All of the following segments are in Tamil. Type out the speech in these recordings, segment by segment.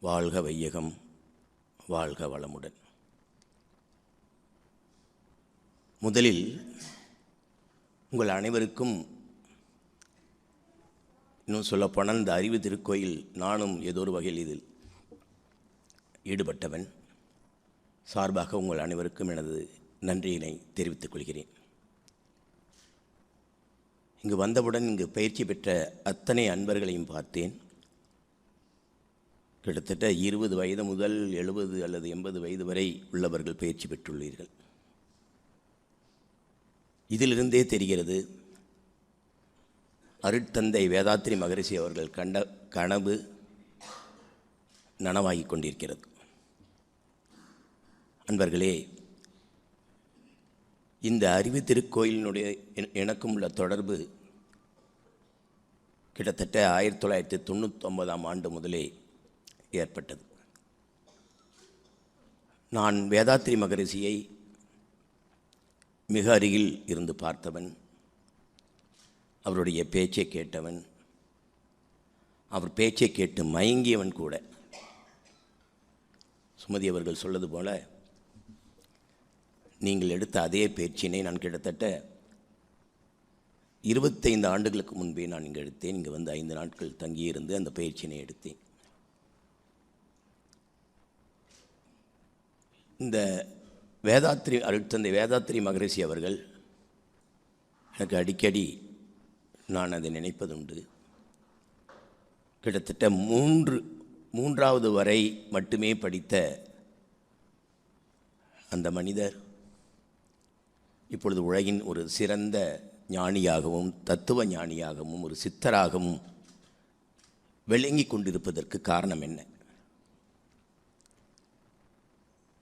வாழ்க வையகம், வாழ்க வளமுடன். முதலில் உங்கள் அனைவருக்கும், இன்னும் சொல்லப்போனால் இந்த அறிவு திருக்கோயில் நானும் ஏதோ ஒரு வகையில் இதில் ஈடுபட்டவன் சார்பாக உங்கள் அனைவருக்கும் எனது நன்றியினை தெரிவித்துக் கொள்கிறேன். இங்கு வந்தவுடன் இங்கு பயிற்சி பெற்ற அத்தனை அன்பர்களையும் பார்த்தேன். கிட்டத்தட்ட 20 வயது முதல் 70 அல்லது 80 வயது வரை உள்ளவர்கள் பயிற்சி பெற்றுள்ளீர்கள். இதிலிருந்தே தெரிகிறது அருட்தந்தை வேதாத்ரி மகரிஷி அவர்கள் கண்ட கனவு நனவாகிக் கொண்டிருக்கிறது. அன்பர்களே, இந்த அறிவு திருக்கோயிலினுடைய எனக்கும் உள்ள தொடர்பு கிட்டத்தட்ட 1999ஆம் ஆண்டு முதலே ஏற்பட்டது. நான் வேதாத்ரி மகரிஷியை மிக அருகில் இருந்து பார்த்தவன், அவருடைய பேச்சை கேட்டவன், அவர் பேச்சை கேட்டு மயங்கியவன் கூட. சுமதி அவர்கள் சொல்லது போல, நீங்கள் எடுத்த அதே பேச்சினை நான் கிட்டத்தட்ட 25 ஆண்டுகளுக்கு முன்பே நான் இங்கே எடுத்தேன். இங்கே வந்து 5 நாட்கள் தங்கியிருந்து அந்த பயிற்சியினை எடுத்தேன். இந்த வேதாத்ரி அருட்தந்தை வேதாத்ரி மகரிஷி அவர்கள் எனக்கு அடிக்கடி நான் அதை நினைப்பதுண்டு. கிட்டத்தட்ட மூன்றாவது வரை மட்டுமே படித்த அந்த மனிதர் இப்பொழுது உலகின் ஒரு சிறந்த ஞானியாகவும் தத்துவ ஞானியாகவும் ஒரு சித்தராகவும் விளங்கி கொண்டிருப்பதற்கு காரணம் என்ன?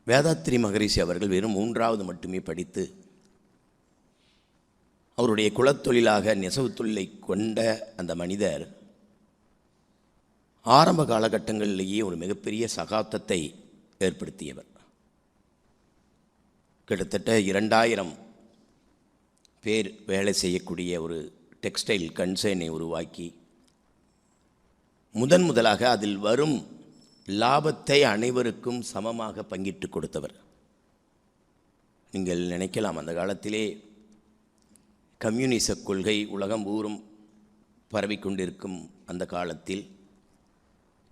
வேதாத்ரி மகரிஷி அவர்கள் வெறும் 3வது மட்டுமே படித்து அவருடைய குலத்தொழிலாக நெசவு தொழிலை கொண்ட அந்த மனிதர் ஆரம்ப காலகட்டங்களிலேயே ஒரு மிகப்பெரிய சகாப்தத்தை ஏற்படுத்தியவர். கிட்டத்தட்ட 2000 பேர் வேலை செய்யக்கூடிய ஒரு டெக்ஸ்டைல் கன்சர்னை உருவாக்கி முதலாக அதில் வரும் லாபத்தை அனைவருக்கும் சமமாக பங்கிட்டு கொடுத்தவர். நீங்கள் நினைக்கலாம், அந்த காலத்திலே கம்யூனிச கொள்கை உலகம் ஊரும் பரவிக்கொண்டிருக்கும் அந்த காலத்தில்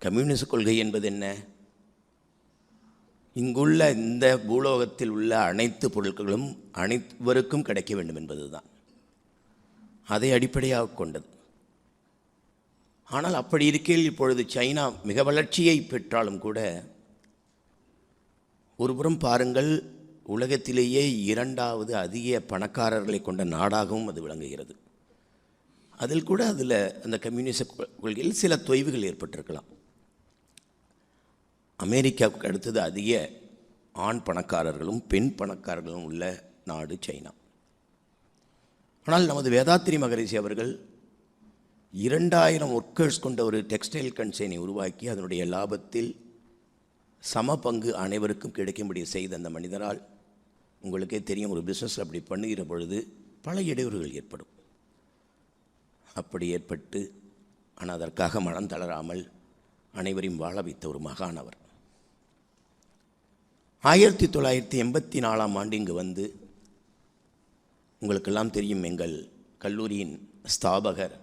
கம்யூனிச கொள்கை என்பது என்ன? இங்குள்ள இந்த பூலோகத்தில் உள்ள அனைத்து பொருட்களும் அனைவருக்கும் கிடைக்க வேண்டும் என்பது தான். அதை அடிப்படையாக கொண்டது. ஆனால் அப்படி இருக்கையில் இப்பொழுது சைனா மிக வளர்ச்சியை பெற்றாலும் கூட, ஒருபுறம் பாருங்கள், உலகத்திலேயே 2வது அதிக பணக்காரர்களை கொண்ட நாடாகவும் அது விளங்குகிறது. அதில் கூட அந்த கம்யூனிச கொள்கையில் சில தொய்வுகள் ஏற்பட்டிருக்கலாம். அமெரிக்காவுக்கு அடுத்தது அதிக ஆண் பணக்காரர்களும் பெண் பணக்காரர்களும் உள்ள நாடு சைனா. ஆனால் நமது வேதாத்ரி மகரிஷி அவர்கள் 2000 ஒர்க்கர்ஸ் கொண்ட ஒரு டெக்ஸ்டைல் கன்சர்னை உருவாக்கி அதனுடைய லாபத்தில் சம பங்கு அனைவருக்கும் கிடைக்கும்படி செய்த அந்த மனிதரால், உங்களுக்கே தெரியும், ஒரு பிஸ்னஸில் அப்படி பண்ணுகிற பொழுது பல இடையூறுகள் ஏற்படும். அப்படி ஏற்பட்டு, ஆனால் அதற்காக மனம் தளராமல் அனைவரையும் வாழ வைத்த ஒரு மகான் அவர். 1984ஆம் ஆண்டு இங்கு வந்து, உங்களுக்கெல்லாம் தெரியும், எங்கள் கல்லூரியின் ஸ்தாபகர்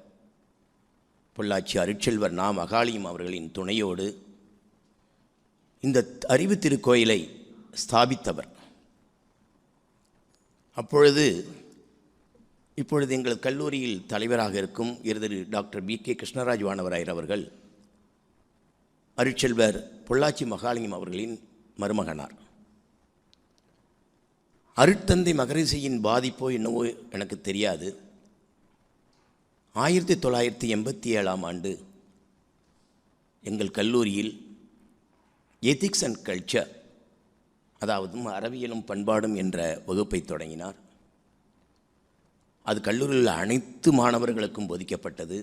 பொள்ளாச்சி அருட்செல்வர் நா. மகாலியம் அவர்களின் துணையோடு இந்த அறிவு திருக்கோயிலை ஸ்தாபித்தவர். இப்பொழுது எங்கள் கல்லூரியில் தலைவராக இருக்கும் டாக்டர் B.K. கிருஷ்ணராஜ் வானவராயர் அவர்கள் அருட்செல்வர் பொள்ளாச்சி மகாலியம் அவர்களின் மருமகனார். அருட்தந்தை மகரிஷியின் பாதிப்போ என்னவோ எனக்கு தெரியாது. 1987ஆம் ஆண்டு எங்கள் கல்லூரியில் எத்திக்ஸ் அண்ட் கல்ச்சர், அதாவது அறிவியலும் பண்பாடும் என்ற வகுப்பை தொடங்கினார். அது கல்லூரியில் அனைத்து மாணவர்களுக்கும் போதிக்கப்பட்டது.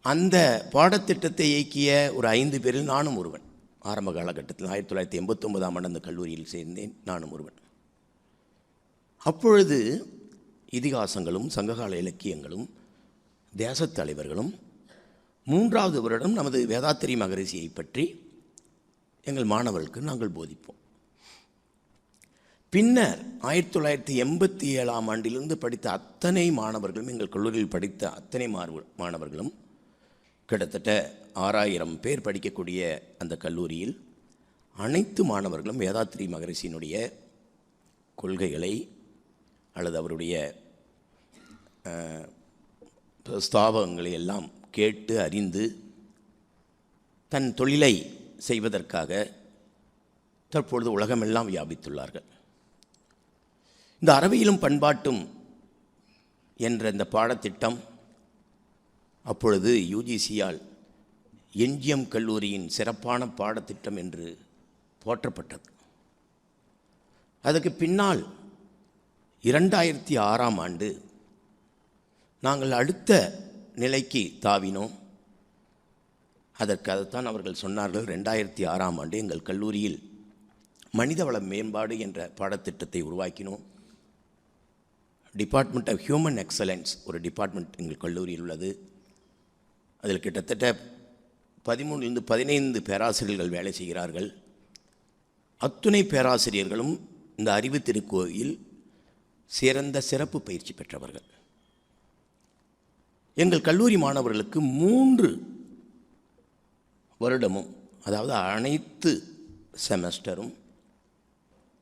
அந்த பாடத்திட்டத்தை இயக்கிய ஒரு 5 பேரில் நானும் ஒருவன். ஆரம்ப காலகட்டத்தில் 1989ஆம் ஆண்டு அந்த கல்லூரியில் சேர்ந்தேன், நானும் ஒருவன். அப்பொழுது இதிகாசங்களும் சங்ககால இலக்கியங்களும் தேசத் தலைவர்களும் 3வது வருடம் நமது வேதாத்திரி மகரிஷியை பற்றி எங்கள் மாணவர்களுக்கு நாங்கள் போதிப்போம். பின்னர் 1987ஆம் ஆண்டிலிருந்து படித்த அத்தனை மாணவர்களும், எங்கள் கல்லூரியில் படித்த அத்தனை மாணவர்களும், கிட்டத்தட்ட 6000 பேர் படிக்கக்கூடிய அந்த கல்லூரியில் அனைத்து மாணவர்களும் வேதாத்திரி மகரிஷியினுடைய கொள்கைகளை அல்லது அவருடைய ஸ்தாபகங்களை எல்லாம் கேட்டு அறிந்து தன் தொழிலை செய்வதற்காக தற்பொழுது உலகமெல்லாம் வியாபித்துள்ளார்கள். இந்த அறிவியலும் பண்பாட்டும் என்ற இந்த பாடத்திட்டம் அப்பொழுது யுஜிசியால் என்ஜிஎம் கல்லூரியின் சிறப்பான பாடத்திட்டம் என்று போற்றப்பட்டது. அதுக்கு பின்னால் 2006ஆம் ஆண்டு நாங்கள் அடுத்த நிலைக்கு தாவினோம். அதற்காகத்தான் அவர்கள் சொன்னார்கள், 2006ஆம் ஆண்டு எங்கள் கல்லூரியில் மனிதவள மேம்பாடு என்ற பாடத்திட்டத்தை உருவாக்கினோம். டிபார்ட்மெண்ட் ஆஃப் ஹியூமன் எக்ஸலன்ஸ் ஒரு டிபார்ட்மெண்ட் எங்கள் கல்லூரியில் உள்ளது. அதில் கிட்டத்தட்ட 13 15 பேராசிரியர்கள் வேலை செய்கிறார்கள். அத்துணை பேராசிரியர்களும் இந்த அறிவு திருக்கோயில் சிறந்த சிறப்பு பயிற்சி பெற்றவர்கள். எங்கள் கல்லூரி மாணவர்களுக்கு 3 வருடமும், அதாவது அனைத்து செமஸ்டரும்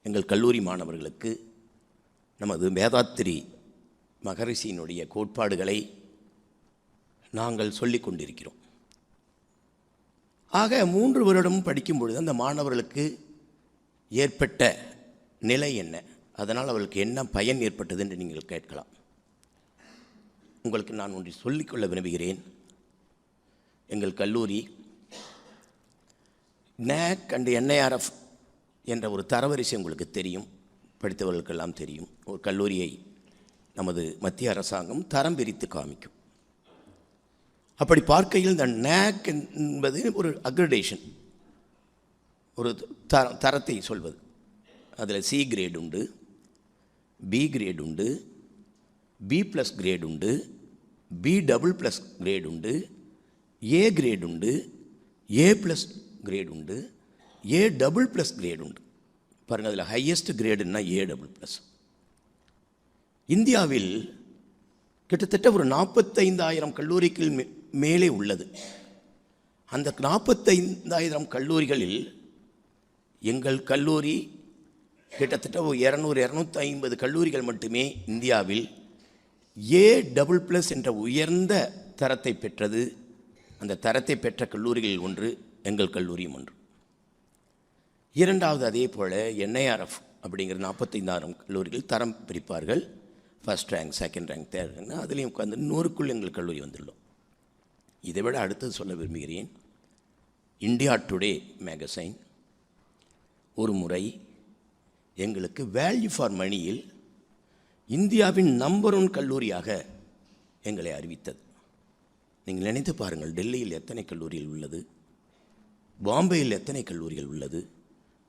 எங்கள் கல்லூரி மாணவர்களுக்கு நமது வேதாத்திரி மகரிஷியினுடைய கோட்பாடுகளை நாங்கள் சொல்லிக் கொண்டிருக்கிறோம். ஆக 3 வருடமும் படிக்கும் பொழுது அந்த மாணவர்களுக்கு ஏற்பட்ட நிலை என்ன, அதனால் அவர்களுக்கு என்ன பயன் ஏற்பட்டது என்று நீங்கள் கேட்கலாம். உங்களுக்கு நான் ஒன்றை சொல்லிக்கொள்ள விரும்புகிறேன். எங்கள் கல்லூரி NAAC அண்ட் NIRF என்ற ஒரு தரவரிசை உங்களுக்கு தெரியும், படித்தவர்களுக்கெல்லாம் தெரியும். ஒரு கல்லூரியை நமது மத்திய அரசாங்கம் தரம் பிரித்து காமிக்கும். அப்படி பார்க்கையில் இந்த NAAC என்பது ஒரு அக்ரிடேஷன், ஒரு தரத்தை சொல்வது. அதில் C கிரேட் உண்டு, B கிரேட் உண்டு, B+ கிரேட் உண்டு, B++ கிரேட் உண்டு, A கிரேட் உண்டு, A+ கிரேட் உண்டு, A++ கிரேட் உண்டு. பாருங்கள், அதில் ஹையஸ்ட் கிரேடுன்னா A++. இந்தியாவில் கிட்டத்தட்ட ஒரு 45,000 கல்லூரிக்கு மேலே உள்ளது. அந்த 45,000 கல்லூரிகளில் எங்கள் கல்லூரி கிட்டத்தட்ட 200-250 கல்லூரிகள் மட்டுமே இந்தியாவில் A++ என்ற உயர்ந்த தரத்தை பெற்றது. அந்த தரத்தை பெற்ற கல்லூரிகளில் ஒன்று எங்கள் கல்லூரியும் ஒன்று. இரண்டாவது, அதே போல் NIRF அப்படிங்கிற 45,000 கல்லூரிகள் தரம் பிரிப்பார்கள். First rank, second rank, third rank. அதுலேயும் உட்காந்து 100க்குள் எங்கள் கல்லூரி வந்துள்ளோம். இதை விட அடுத்தது சொல்ல விரும்புகிறேன். இந்தியா டுடே மேகசைன் ஒரு முறை எங்களுக்கு வேல்யூ ஃபார் மணியில் இந்தியாவின் நம்பர் 1 கல்லூரியாக எங்களை அறிவித்தது. நீங்கள் நினைத்து பாருங்கள், டெல்லியில் எத்தனை கல்லூரிகள் உள்ளது, பாம்பேயில் எத்தனை கல்லூரிகள் உள்ளது,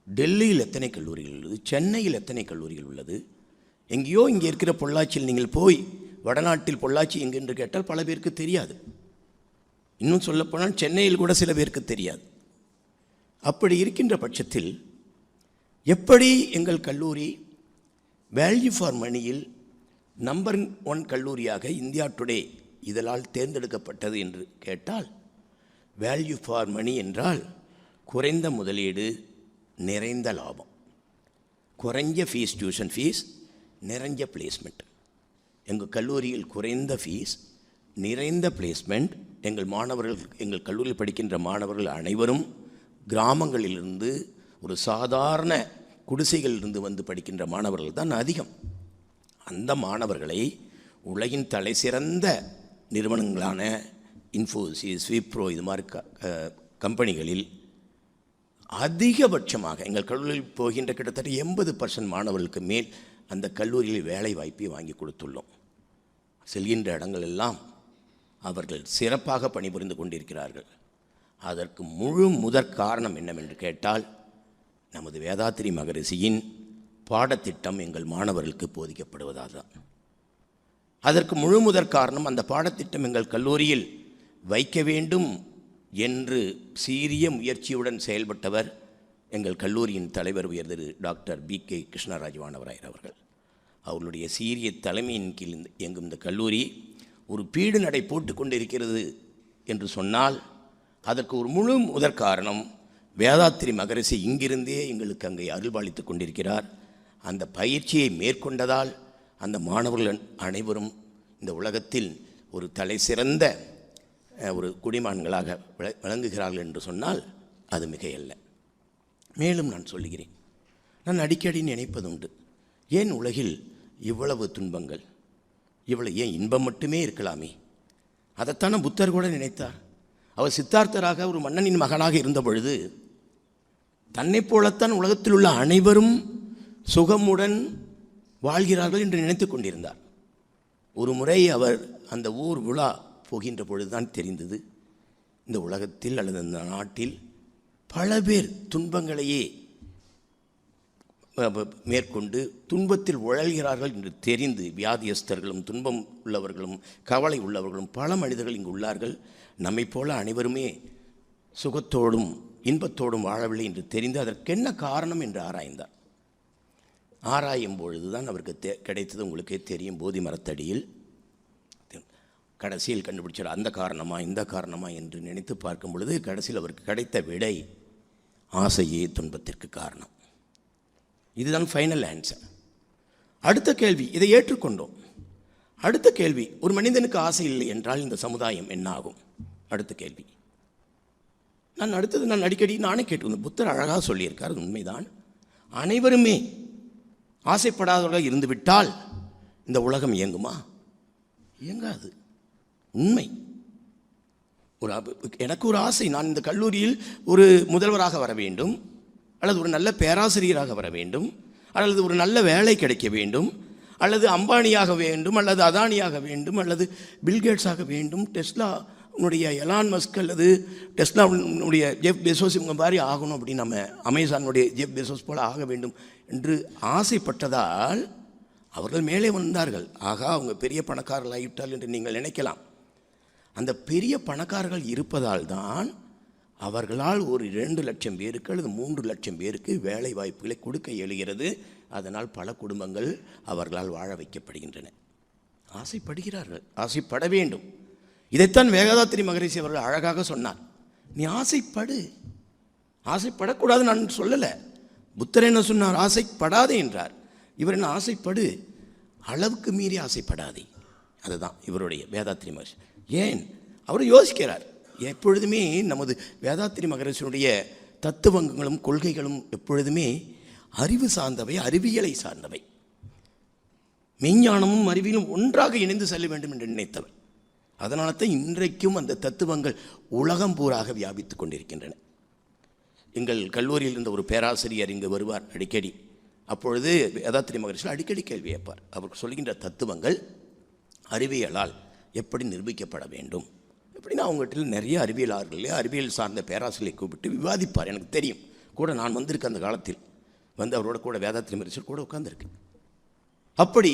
டெல்லியில் எத்தனை கல்லூரிகள் உள்ளது, சென்னையில் எத்தனை கல்லூரிகள் உள்ளது. எங்கேயோ இங்கே இருக்கிற பொள்ளாச்சியில் நீங்கள் போய் வடநாட்டில் பொள்ளாச்சி எங்கென்று கேட்டால் பல பேருக்கு தெரியாது. இன்னும் சொல்லப்போனால் சென்னையில் கூட சில பேருக்கு தெரியாது. அப்படி இருக்கின்ற பட்சத்தில் எப்படி எங்கள் கல்லூரி வேல்யூ ஃபார் மணியில் நம்பர் 1 கல்லூரியாக இந்தியா டுடே இதனால் தேர்ந்தெடுக்கப்பட்டது என்று கேட்டால், வேல்யூ ஃபார் மணி என்றால் குறைந்த முதலீடு, நிறைந்த லாபம், குறைஞ்ச ஃபீஸ், டியூஷன் ஃபீஸ், நிறைஞ்ச பிளேஸ்மெண்ட். எங்கள் கல்லூரியில் குறைந்த ஃபீஸ், நிறைந்த பிளேஸ்மெண்ட். எங்கள் மாணவர்கள், எங்கள் கல்லூரியில் படிக்கின்ற மாணவர்கள் அனைவரும் கிராமங்களிலிருந்து, ஒரு சாதாரண குடிசைகளிலிருந்து வந்து படிக்கின்ற மாணவர்கள் தான் அதிகம். அந்த மாணவர்களை உலகின் தலை சிறந்த நிறுவனங்களான இன்ஃபோசிஸ், விப்ரோ இது மாதிரி கம்பெனிகளில் அதிகபட்சமாக எங்கள் கல்லூரியில் போகின்ற கிட்டத்தட்ட 80% மாணவர்களுக்கு மேல் அந்த கல்லூரியில் வேலை வாய்ப்பை வாங்கி கொடுத்துள்ளோம். செல்கின்ற இடங்கள் எல்லாம் அவர்கள் சிறப்பாக பணிபுரிந்து கொண்டிருக்கிறார்கள். அதற்கு முதற் காரணம் என்னவென்று கேட்டால், நமது வேதாத்திரி மகரிஷியின் பாடத்திட்டம் எங்கள் மாணவர்களுக்கு போதிக்கப்படுவதால் தான். அதற்கு முதற் காரணம், அந்த பாடத்திட்டம் எங்கள் கல்லூரியில் வைக்க வேண்டும் என்று சீரிய முயற்சியுடன் செயல்பட்டவர் எங்கள் கல்லூரியின் தலைவர் உயர் திரு டாக்டர் B.K. கிருஷ்ணராஜ் வானவராயர் அவர்கள். அவர்களுடைய சீரிய தலைமையின் கீழ் இயங்கும் இந்த கல்லூரி ஒரு பீடு நடை போட்டு கொண்டிருக்கிறது என்று சொன்னால் அதற்கு ஒரு முழு முதற் காரணம் வேதாத்திரி மகரிஷி இங்கிருந்தே எங்களுக்கு அங்கே அருள்பாலித்து கொண்டிருக்கிறார். அந்த பயிற்சியை மேற்கொண்டதால் அந்த மாணவர்கள் அனைவரும் இந்த உலகத்தில் ஒரு தலை சிறந்த ஒரு குடிமகன்களாக விளங்குகிறார்கள் என்று சொன்னால் அது மிகையல்ல. மேலும் நான் சொல்லுகிறேன், நான் அடிக்கடி நினைப்பதுண்டு, ஏன் உலகில் இவ்வளவு துன்பங்கள், ஏன் இன்பம் மட்டுமே இருக்கலாமே? அதைத்தானே புத்தர் கூட நினைத்தார். அவர் சித்தார்த்தராக ஒரு மன்னனின் மகனாக இருந்த பொழுது தன்னைப் போலத்தான் உலகத்தில் உள்ள அனைவரும் சுகமுடன் வாழ்கிறார்கள் என்று நினைத்து கொண்டிருந்தார். ஒரு முறை அவர் அந்த ஊர் விழா போகின்ற பொழுதுதான் தெரிந்தது, இந்த உலகத்தில் அல்லது இந்த நாட்டில் பல பேர் துன்பங்களையே மேற்கொண்டு துன்பத்தில் உழல்கிறார்கள் என்று தெரிந்து, வியாதியஸ்தர்களும் துன்பம் உள்ளவர்களும் கவலை உள்ளவர்களும் பல மனிதர்கள் இங்கு உள்ளார்கள், நம்மை போல அனைவருமே சுகத்தோடும் இன்பத்தோடும் வாழவில்லை என்று தெரிந்து அதற்கென்ன காரணம் என்று ஆராய்ந்தார். ஆராயும் பொழுது தான் அவருக்கு கிடைத்தது, உங்களுக்கே தெரியும், போதி மரத்தடியில் கடைசியில் கண்டுபிடிச்சார். அந்த காரணமா இந்த காரணமா என்று நினைத்து பார்க்கும் பொழுது கடைசியில் அவருக்கு கிடைத்த விடை ஆசையே துன்பத்திற்கு காரணம். இதுதான் ஃபைனல் ஆன்சர். அடுத்த கேள்வி, இதை ஏற்றுக்கொண்டோம். அடுத்த கேள்வி, ஒரு மனிதனுக்கு ஆசை இல்லை என்றால் இந்த சமுதாயம் என்ன ஆகும்? அடுத்த கேள்வி நான் அடிக்கடி நானே கேட்டுக்கொண்டேன். புத்தர் அழகாக சொல்லியிருக்கார், அது உண்மைதான். அனைவருமே ஆசைப்படாதவர்கள் இருந்துவிட்டால் இந்த உலகம் இயங்குமா? இயங்காது. உண்மை. எனக்கு ஒரு ஆசை, நான் இந்த கல்லூரியில் ஒரு முதல்வராக வர வேண்டும், அல்லது ஒரு நல்ல பேராசிரியராக வர வேண்டும், அல்லது ஒரு நல்ல வேலை கிடைக்க வேண்டும், அல்லது அம்பானியாக வேண்டும், அல்லது அதானியாக வேண்டும், அல்லது பில்கேட்ஸாக வேண்டும், டெஸ்லாவுடைய எலான் மஸ்க் அல்லது டெஸ்லாவுடைய ஜெஃப் பெசோஸ் இவங்க மாதிரி ஆகணும் அப்படின்னு நம்ம அமேசானுடைய ஜெஃப் பெசோஸ் போல் ஆக வேண்டும் என்று ஆசைப்பட்டதால் அவர்கள் மேலே வந்தார்கள். ஆகா, அவங்க பெரிய பணக்காரர்கள் ஆகிவிட்டால் என்று நீங்கள் நினைக்கலாம். அந்த பெரிய பணக்காரர்கள் இருப்பதால் தான் அவர்களால் ஒரு 2 லட்சம் பேருக்கு அல்லது 3 லட்சம் பேருக்கு வேலை வாய்ப்புகளை கொடுக்க இயலுகிறது. அதனால் பல குடும்பங்கள் அவர்களால் வாழ வைக்கப்படுகின்றன. ஆசைப்படுகிறார்கள், ஆசைப்பட வேண்டும். இதைத்தான் வேதாத்திரி மகரிஷி அவர்கள் அழகாக சொன்னார். நீ ஆசைப்படு, ஆசைப்படக்கூடாது நான் சொல்லலை. புத்தர் என்ன சொன்னார்? ஆசைப்படாதே என்றார். இவர் என்ன? ஆசைப்படு, அளவுக்கு மீறி ஆசைப்படாதே. அதுதான் இவருடைய வேதாத்திரி மகரிஷி. ஏன்? அவர் யோசிக்கிறார். எப்பொழுதுமே நமது வேதாத்திரி மகரிஷியுடைய தத்துவங்களும் கொள்கைகளும் எப்பொழுதுமே அறிவு சார்ந்தவை, அறிவியலை சார்ந்தவை. மெய்ஞானமும் அறிவியலும் ஒன்றாக இணைந்து செல்ல வேண்டும் என்று நினைத்தவர். அதனால தான் இன்றைக்கும் அந்த தத்துவங்கள் உலகம் பூராக வியாபித்து கொண்டிருக்கின்றன. எங்கள் கல்லூரியில் இருந்த ஒரு பேராசிரியர் இங்கு வருவார் அடிக்கடி. அப்பொழுது வேதாத்திரி மகரிஷி அடிக்கடி கேள்வி கேட்பார். அவர் சொல்கின்ற தத்துவங்கள் அறிவியலால் எப்படி நிரூபிக்கப்பட வேண்டும் எப்படின்னா, அவங்ககிட்ட நிறைய அறிவியலாளர்களே அறிவியல் சார்ந்த பேராசிரியை கூப்பிட்டு விவாதிப்பார். எனக்கு தெரியும், கூட நான் வந்திருக்க அந்த காலத்தில் அவரோட கூட வேதாத்திரி மகரிஷி கூட உட்கார்ந்துருக்கு. அப்படி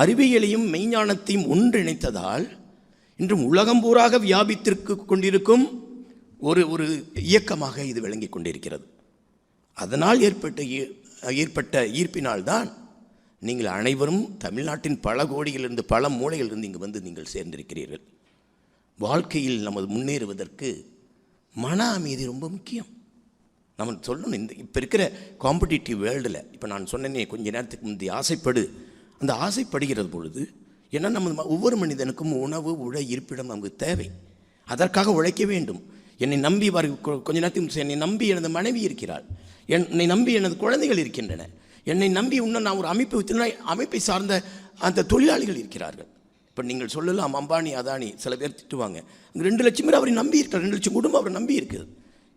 அறிவியலையும் மெய்ஞானத்தையும் ஒன்றிணைத்ததால் இன்றும் உலகம் பூராக வியாபித்திற்கு கொண்டிருக்கும் ஒரு இயக்கமாக இது விளங்கி கொண்டிருக்கிறது. அதனால் ஏற்பட்ட ஈர்ப்பினால்தான் நீங்கள் அனைவரும் தமிழ்நாட்டின் பல கோடிகளிலிருந்து பல மூலைகளிலிருந்து இங்கு வந்து நீங்கள் சேர்ந்திருக்கிறீர்கள். வாழ்க்கையில் நமது முன்னேறுவதற்கு மன அமைதி ரொம்ப முக்கியம். நம்ம சொல்லணும், இந்த இப்போ இருக்கிற காம்படிட்டிவ் வேர்ல்டில், இப்போ நான் சொன்னேனே கொஞ்ச நேரத்துக்கு முந்தைய ஆசைப்படு, அந்த ஆசைப்படுகிறது பொழுது ஏன்னா நம்ம ஒவ்வொரு மனிதனுக்கும் உணவு, உடை, இருப்பிடம் நமக்கு தேவை. அதற்காக உழைக்க வேண்டும். என்னை நம்பி கொஞ்ச நேரத்துக்கு என்னை நம்பி எனது மனைவி இருக்கிறாள், என்னை நம்பி எனது குழந்தைகள் இருக்கின்றன, என்னை நம்பி இன்னும் நான் ஒரு அமைப்பை சார்ந்த அந்த தொழிலாளிகள் இருக்கிறார்கள். இப்போ நீங்கள் சொல்லலாம் அம்பானி அதானி, சில பேர் திட்டுவாங்க, அங்கே 2 லட்சம் பேர் அவரை நம்பி இருக்கிறார், 2 லட்சம் குடும்பம் அவரை நம்பி இருக்குது.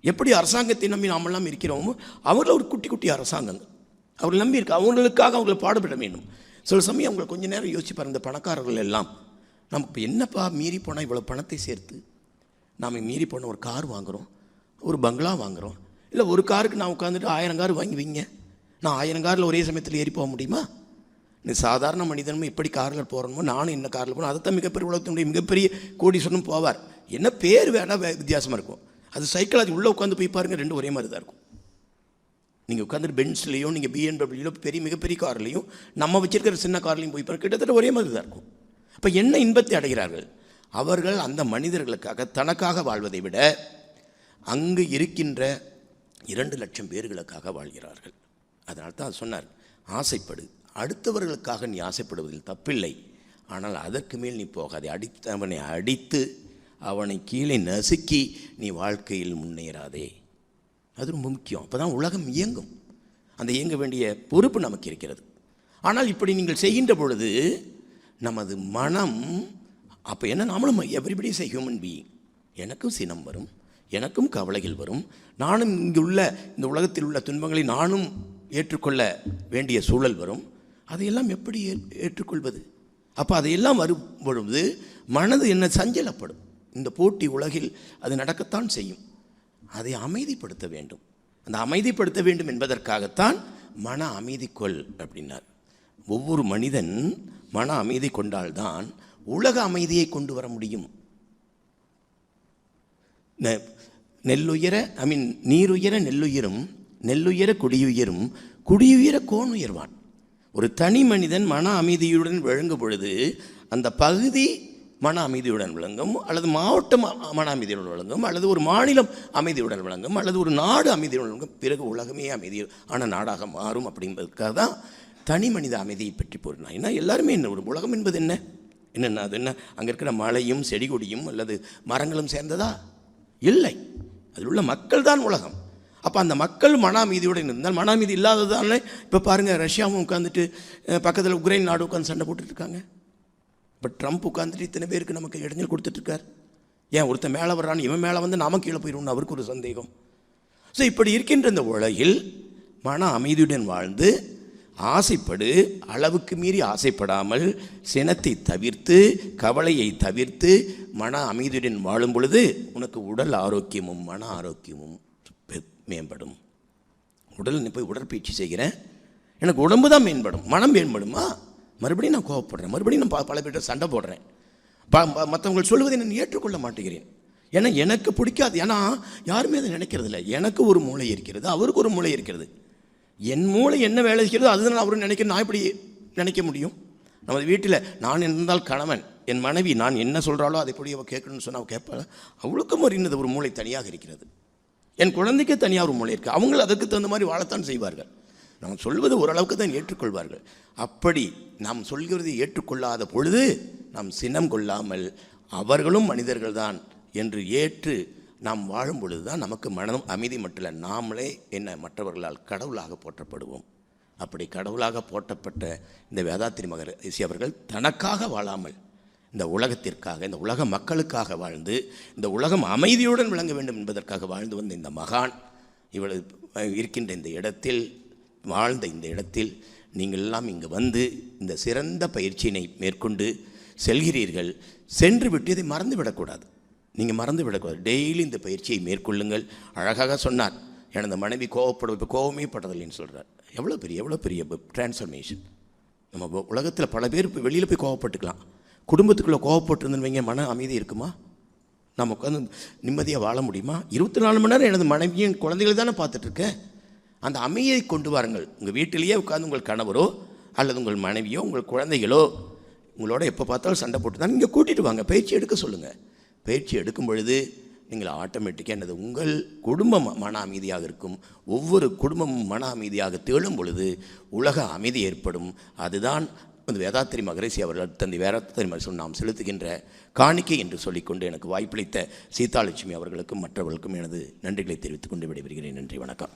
எப்படி அரசாங்கத்தை நம்பி நாமெல்லாம் இருக்கிறோமோ அவர்கள் ஒரு குட்டி குட்டி அரசாங்கங்கள் அவர்கள் நம்பி இருக்கு. அவங்களுக்காக அவங்களை பாடுபட வேண்டும். சில சமயம் அவங்களை கொஞ்சம் நேரம் யோசிப்பார். இந்த பணக்காரர்கள் எல்லாம் நமக்கு இப்போ என்னப்பா மீறி போனால் இவ்வளோ பணத்தை சேர்த்து நாம் மீறி போன ஒரு கார் வாங்குகிறோம், ஒரு பங்களா வாங்குகிறோம், இல்லை ஒரு காருக்கு நான் உட்காந்துட்டு 1000 கார் வாங்கி வைங்க, நான் 1000 காரில் ஒரே சமயத்தில் ஏறி போக முடியுமா? நீ சாதாரண மனிதனும் எப்படி காரில் போகிறோமோ நானும் என்ன காரில் போகணும். அதைத்தான் மிகப்பெரிய உலகத்தினுடைய மிகப்பெரிய கோடீஸ்வரனும் போவார். என்ன பேர் வேணால் வித்தியாசமாக இருக்கும். அது சைக்காலஜி உள்ளே உட்காந்து போய் பாருங்கள், ரெண்டும் ஒரே மாதிரி தான் இருக்கும். நீங்கள் உட்காந்துட்டு பென்ஸ்லேயும் நீங்கள் பிஎன்டபிள்யூ மிகப்பெரிய கார்லேயும் நம்ம வச்சிருக்கிற சின்ன கார்லையும் போய் பாருங்கள், கிட்டத்தட்ட ஒரே மாதிரி தான் இருக்கும். அப்போ என்ன இன்பத்தை அடைகிறார்கள்? அவர்கள் அந்த மனிதர்களுக்காக தனக்காக வாழ்வதை விட அங்கு இருக்கின்ற 2 லட்சம் பேர்களுக்காக வாழ்கிறார்கள். அதனால தான் சொன்னார், ஆசைப்படு, அடுத்தவர்களுக்காக நீ ஆசைப்படுவதில் தப்பில்லை, ஆனால் அதற்கு மேல் நீ போகாதே. அவனை அடித்து அவனை கீழே நசுக்கி நீ வாழ்க்கையில் முன்னேறாதே. அது ரொம்ப முக்கியம். அப்போ தான் உலகம் இயங்கும். அந்த இயங்க வேண்டிய பொறுப்பு நமக்கு இருக்கிறது. ஆனால் இப்படி நீங்கள் செய்கின்ற பொழுது நமது மனம் அப்போ என்ன, நாமளும் everybody is a human being. எனக்கும் சினம் வரும், எனக்கும் கவலைகள் வரும், நானும் இங்கு உள்ள இந்த உலகத்தில் உள்ள துன்பங்களை நானும் ஏற்றுக்கொள்ள வேண்டிய சூழல் வரும். அதையெல்லாம் எப்படி ஏற்றுக்கொள்வது? அப்போ அதையெல்லாம் வரும் பொழுது மனது என்ன சஞ்சலப்படும். இந்த போட்டி உலகில் அது நடக்கத்தான் செய்யும். அதை அமைதிப்படுத்த வேண்டும். அந்த அமைதிப்படுத்த வேண்டும் என்பதற்காகத்தான் மன அமைதி கொள் அப்படின்னார். ஒவ்வொரு மனிதன் மன அமைதி கொண்டால்தான் உலக அமைதியை கொண்டு வர முடியும். நெல்லுயர நீருயர நெல்லுயரும், நெல்லுயர குடியுயரும், குடியுயர கோன் உயர்வான். ஒரு தனி மனிதன் மன அமைதியுடன் விளங்கும் பொழுது அந்த பகுதி மன அமைதியுடன் விளங்கும், அல்லது மாவட்டம் மன அமைதியுடன் விளங்கும், அல்லது ஒரு மாநிலம் அமைதியுடன் விளங்கும், அல்லது ஒரு நாடு அமைதியுடன் விளங்கும். பிறகு உலகமே அமைதியான நாடாக மாறும். அப்படிங்கிறதுக்காக தான் தனி மனித அமைதியை பற்றி போகிறேன். ஏன்னா எல்லாருமே என்ன, ஒரு உலகம் என்பது என்னென்ன, அது என்ன, அங்கே இருக்கிற மலையும் செடி கொடியும் அல்லது மரங்களும் சேர்ந்ததா? இல்லை, அதில் உள்ள மக்கள் தான் உலகம். அப்போ அந்த மக்கள் மன அமைதியுடன் இருந்தால், மன அமைதி இல்லாததானே இப்போ பாருங்கள், ரஷ்யாவும் உட்காந்துட்டு பக்கத்தில் உக்ரைன் நாடு உட்காந்து சண்டை போட்டுட்ருக்காங்க. பட் ட்ரம்ப் உட்காந்துட்டு இத்தனை பேருக்கு நமக்கு இடைஞ்சல் கொடுத்துட்ருக்கார். ஏன் ஒருத்தன் மேலே வர்றான்னு இவன் மேலே வந்து நாம கீழே போயிடும்னு அவருக்கு ஒரு சந்தேகம். ஸோ இப்படி இருக்கின்ற இந்த உலகில் மன அமைதியுடன் வாழ்ந்து ஆசைப்படு, அளவுக்கு மீறி ஆசைப்படாமல் சினத்தை தவிர்த்து கவலையை தவிர்த்து மன அமைதியுடன் வாழும் பொழுது உனக்கு உடல் ஆரோக்கியமும் மன ஆரோக்கியமும் மேம்படும். உடல் போய் உடற்பயிற்சி செய்கிறேன், எனக்கு உடம்பு தான் மேம்படும், மனம் மேம்படுமா? மறுபடியும் நான் கோவப்படுறேன், மறுபடியும் நான் பல பேர்கிட்ட சண்டை போடுறேன், மற்றவங்க சொல்வதை நான் ஏற்றுக்கொள்ள மாட்டேங்கிறேன். ஏன்னா எனக்கு பிடிக்காது. ஏன்னா யாருமே அதை நினைக்கிறது இல்லை. எனக்கு ஒரு மூளை இருக்கிறது, அவருக்கு ஒரு மூளை இருக்கிறது. என் மூளை என்ன வேலை செய்கிறதோ அதுதான் அவரு நினைக்கிறேன். நான் இப்படி நினைக்க முடியும்? நமது வீட்டில் நான் இருந்தால் கணவன், என் மனைவி நான் என்ன சொல்கிறாளோ அதை எப்படி அவள் கேட்கணும்னு சொன்னால் அவள் கேட்பாள். அவளுக்கும் ஒரு மூளை தனியாக இருக்கிறது. என் குழந்தைக்கு தனியாக ஒரு மூளை இருக்குது. அவங்களும் அதற்கு தகுந்த மாதிரி வாழத்தான் செய்வார்கள். நாம் சொல்வது ஓரளவுக்கு தான் ஏற்றுக்கொள்வார்கள். அப்படி நாம் சொல்கிறதை ஏற்றுக்கொள்ளாத பொழுது நாம் சினம் கொள்ளாமல் அவர்களும் மனிதர்கள் தான் என்று ஏற்று நாம் வாழும் பொழுது தான் நமக்கு மனம் அமைதி மட்டும் இல்லை, நாமளே என்ன மற்றவர்களால் கடவுளாக போற்றப்படுவோம். அப்படி கடவுளாக போற்றப்பட்ட இந்த வேதாத்திரி மகரிஷி அவர்கள் தனக்காக வாழாமல் இந்த உலகத்திற்காக, இந்த உலக மக்களுக்காக வாழ்ந்து இந்த உலகம் அமைதியுடன் விளங்க வேண்டும் என்பதற்காக வாழ்ந்து வந்த இந்த மகான் இவ்வளவு இருக்கின்ற இந்த இடத்தில், வாழ்ந்த இந்த இடத்தில் நீங்கள் எல்லாம் இங்கு வந்து இந்த சிறந்த பயிற்சியினை மேற்கொண்டு செல்கிறீர்கள். சென்று விட்டு இதை மறந்துவிடக்கூடாது. நீங்கள் மறந்துவிடக்கூடாது. டெய்லி இந்த பயிற்சியை மேற்கொள்ளுங்கள். அழகாக சொன்னார், எனது மனைவி கோவப்படும், இப்போ கோவமே படுறதில்லைன்னு சொல்கிறார். எவ்வளோ பெரிய டிரான்ஸ்ஃபர்மேஷன். நம்ம உலகத்தில் பல பேர் இப்போ வெளியில் போய் கோவப்பட்டுக்கலாம். குடும்பத்துக்குள்ளே கோவப்பட்டுருந்துன்னு வைங்க, மன அமைதி இருக்குமா? நம்ம உட்காந்து நிம்மதியாக வாழ முடியுமா? 24 மணி நேரம் எனது மனைவியும் குழந்தைகளை தானே பார்த்துட்ருக்கேன். அந்த அமைதியை கொண்டு வாருங்கள். உங்கள் வீட்டிலேயே உட்காந்து உங்கள் கணவரோ அல்லது உங்கள் மனைவியோ உங்கள் குழந்தைகளோ உங்களோட எப்போ பார்த்தாலும் சண்டை போட்டு தான் இங்கே கூட்டிகிட்டு வாங்க, பயிற்சி எடுக்க சொல்லுங்கள். பயிற்சி எடுக்கும் பொழுது நீங்கள் ஆட்டோமேட்டிக்காக என்னது, உங்கள் குடும்பம் மன அமைதியாக இருக்கும். ஒவ்வொரு குடும்பமும் மன அமைதியாக தேழும் பொழுது உலக அமைதி ஏற்படும். அதுதான் வேதாத்திரி மகரிஷி அவர்கள் தந்தை வேதாத்திரி மகரிஷி நாம் செலுத்துகின்ற காணிக்கை என்று சொல்லிக்கொண்டு எனக்கு வாய்ப்பளித்த சீதாலட்சுமி அவர்களுக்கும் மற்றவர்களுக்கும் எனது நன்றிகளை தெரிவித்துக் கொண்டு விடைபெறுகிறேன். நன்றி, வணக்கம்.